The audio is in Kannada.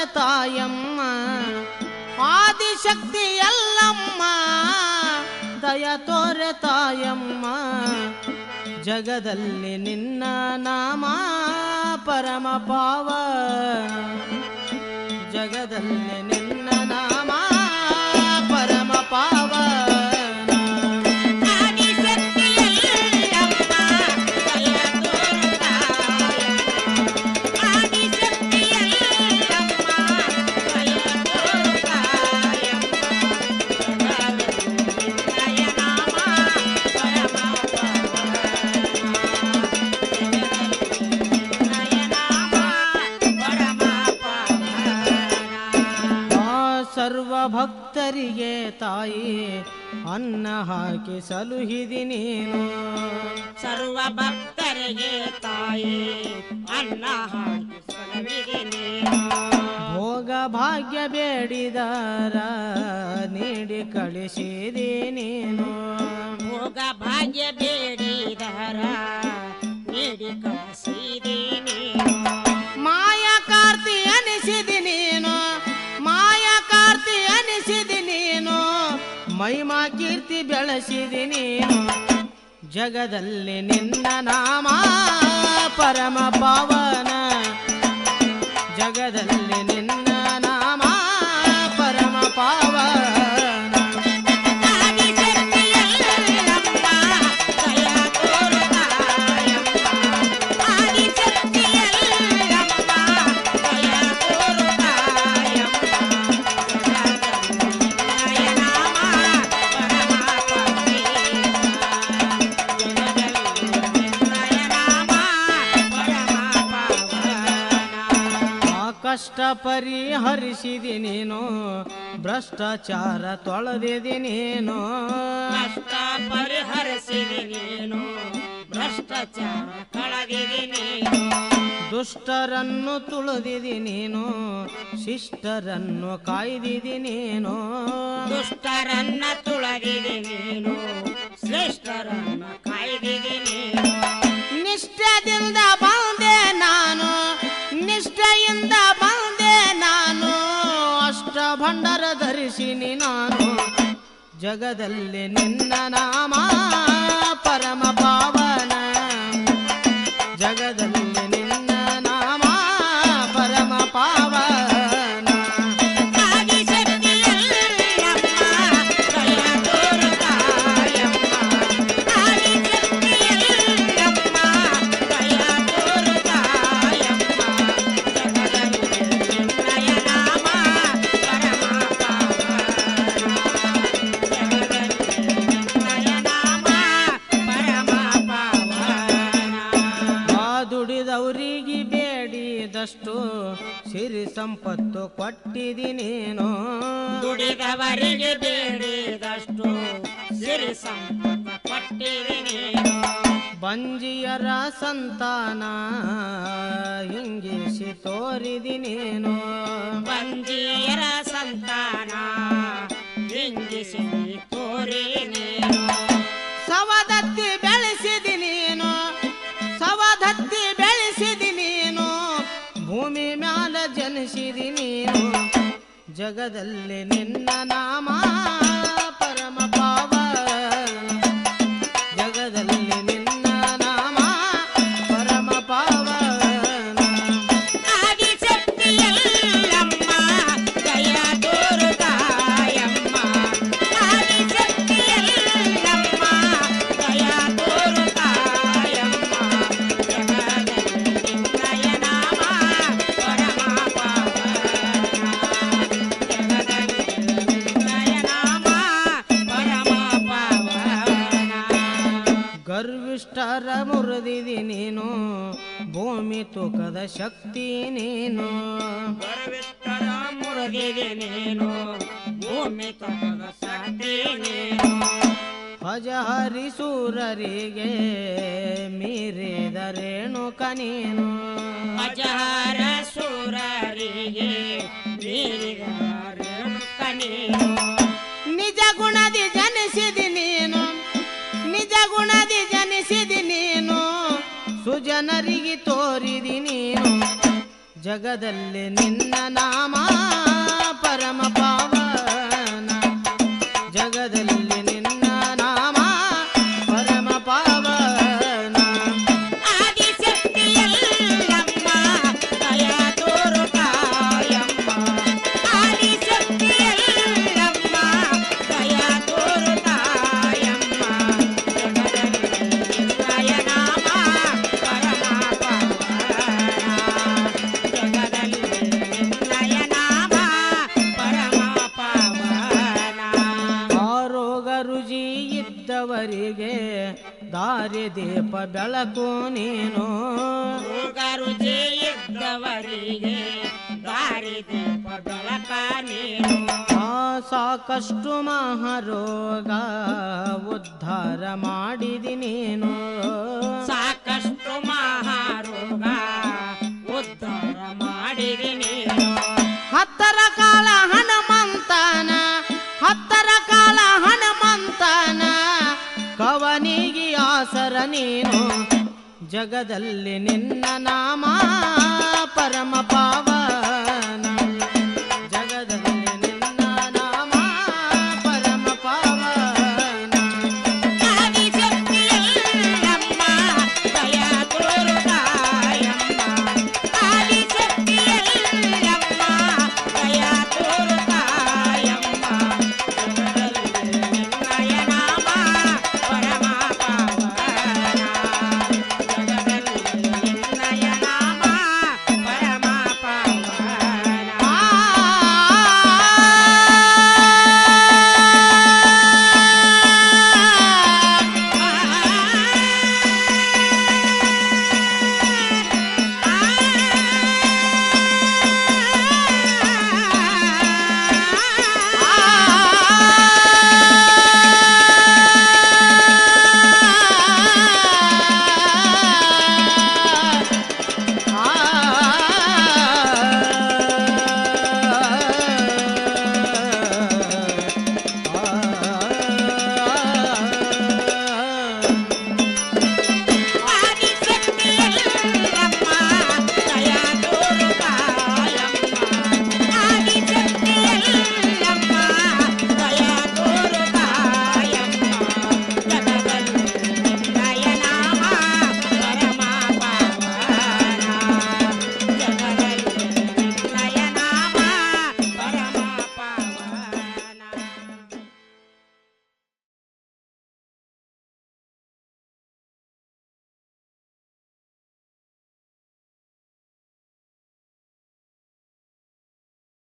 ತೋರೆ ತಾಯಮ್ಮ ಆದಿಶಕ್ತಿ ಎಲ್ಲಮ್ಮ ದಯ ತೋರೆ ತಾಯಮ್ಮ ಜಗದಲ್ಲಿ ನಿನ್ನ ನಾಮ ಪರಮ ಪಾವನ ಜಗದಲ್ಲಿ ನಿನ್ನ ನಾಮ ಪರಮ ಪಾವನ ಸರ್ವ ಭಕ್ತರಿಗೆ ತಾಯಿ ಅನ್ನ ಹಾಕಿ ಸಲುಹಿದಿ ನೀನು ಸರ್ವ ಭಕ್ತರಿಗೆ ತಾಯಿ ಅನ್ನ ಹಾಕಿ ಸಲುಹಿದಿ ನೀನು ಭೋಗ ಭಾಗ್ಯ ಬೇಡಿದರ ನೀಡಿ ಕಳಿಸಿದಿ ನೀನು ಭೋಗ ಭಾಗ್ಯ ಬೇಡಿದರ ನೀಡಿ ಕಳಿಸಿದಿ ನೀನು ಮಾಯ ಕಾರ್ತಿ ಅನಿಸಿದಿ ನೀನು ಕಾರ್ತಿ ಅನಿಸಿದಿ ನೀನು ಮಹಿಮಾ ಕೀರ್ತಿ ಬೆಳೆಸಿದಿ ನೀನು ಜಗದಲ್ಲಿ ನಿನ್ನ ನಾಮ ಪರಮ ಪಾವನ ಜಗದಲ್ಲಿ ನಿನ್ನ ನಾಮ ಪರಮ ಪಾವನ ಕಷ್ಟ ಪರಿಹರಿಸಿದಿ ನೀನು ಭ್ರಷ್ಟಾಚಾರ ತೊಳೆದಿದಿ ನೀನು ಕಷ್ಟ ಪರಿಹರಿಸಿದಿ ನೀನು ಭ್ರಷ್ಟಾಚಾರ ಕಳೆದಿದಿ ನೀನು ದುಷ್ಟರನ್ನು ತುಳಿದಿದಿ ನೀನು ಶಿಷ್ಟರನ್ನು ಕಾಯ್ದಿದಿ ನೀನು ದುಷ್ಟರನ್ನ ತುಳಿದಿದಿ ನೀನು ಶ್ರೇಷ್ಠರನ್ನ ಕಾಯ್ದಿದಿ ನೀನು ನಿಷ್ಠೆಯಿಂದ ಬಂದೆ ನಾನು ನಿಷ್ಠೆಯಿಂದ ಬಂದೆ ನಾನು ಅಷ್ಟ ಭಂಡರ ಧರಿಸಿನಿ ನಾನು ಜಗದಲ್ಲಿ ನಿನ್ನ ನಾಮ ಪರಮ ಪಾವನ ಜಗದಲ್ಲಿ ನಿನ್ನ ನಾಮ ಪರಮ ಪಾವನ ದುಡಿದವರಿಗೆ ಬೇಡಿದಷ್ಟು ಸಿರಿ ಸಂಪತ್ತು ಕೊಟ್ಟಿದಿ ನೀನು ದುಡಿದವರಿಗೆ ಬೇಡಿದಷ್ಟು ಸಿರಿ ಸಂಪತ್ತು ಕೊಟ್ಟಿದಿ ನೀನು ಬಂಜಿಯರ ಸಂತಾನ ಹಿಂಗಿಸಿ ತೋರಿದಿ ನೀನು ಬಂಜಿಯರ ಸಂತಾನ ಹಿಂಗಿಸಿ ತೋರಿ ನೀನು ಸವದತ್ತಿ ಬೆಳೆಸಿದಿ ನೀನು ಸವದತ್ತಿ ಬೆಳೆಸಿದಿ ನೀನು ಭೂಮಿ ಮ್ಯಾಲ ಜನಿಸಿದಿ ನೀನು ಜಗದಲ್ಲಿ ನಿನ್ನ ನಾಮ ಪರಮ ಪಾವನ ಜಗದಲ್ಲಿ ನಿನ್ನ ನಾಮ ಪರಮ ಪಾವನ ಗರ್ವಿಷ್ಠರ ಮುರಿದಿದಿ ನೀನು ಭೂಮಿ ತೂಕದ ಶಕ್ತಿ ನೀನು ಗರ್ವಿಷ್ಠರ ಮುರಿದಿದಿ ನೀನು ಭೂಮಿ ತೂಕದ ಶಕ್ತಿ ನೀನು ಅಜಹರಿಸೂರರಿಗೆ ಮೀರಿದ ರೇಣುಕ ನೀನು ಅಜಹರ ಸೂರರಿಗೆ ಮೀರಿದ ರೇಣುಕ ನೀನು ನಿಜ ಗುಣದಿ ಜನಿಸಿದಿ ನೀನು ನಿಜ ಗುಣದಿ ಜನಿಸಿದಿ ನೀನು ಸುಜನರಿಗೆ ತೋರಿದಿ ನೀನು ಜಗದಲ್ಲಿ ನಿನ್ನ ನಾಮ ದಾರಿ ದೀಪ ಬೆಳಕು ನೀನು ರುಜಿ ಇದ್ದವರಿಗೆ ದಾರಿ ದೀಪ ಬೆಳಕ ನೀನು ಸಾಕಷ್ಟು ಮಹಾರೋಗ ಉದ್ಧಾರ ಮಾಡಿದಿ ನೀನು ಸಾಕಷ್ಟು ಮಹಾರೋಗ ಉದ್ಧಾರ ಮಾಡಿದಿ ನೀನು ಹತ್ತರ ಕಾಲ ಹನುಮಂತನ ಹತ್ತರ ಕಾಲ ಹನುಮಂತನ ಕವನಿಗೆ ಆಸರ ನೀನು ಜಗದಲ್ಲಿ ನಿನ್ನ ನಾಮ ಪರಮ ಪಾವನ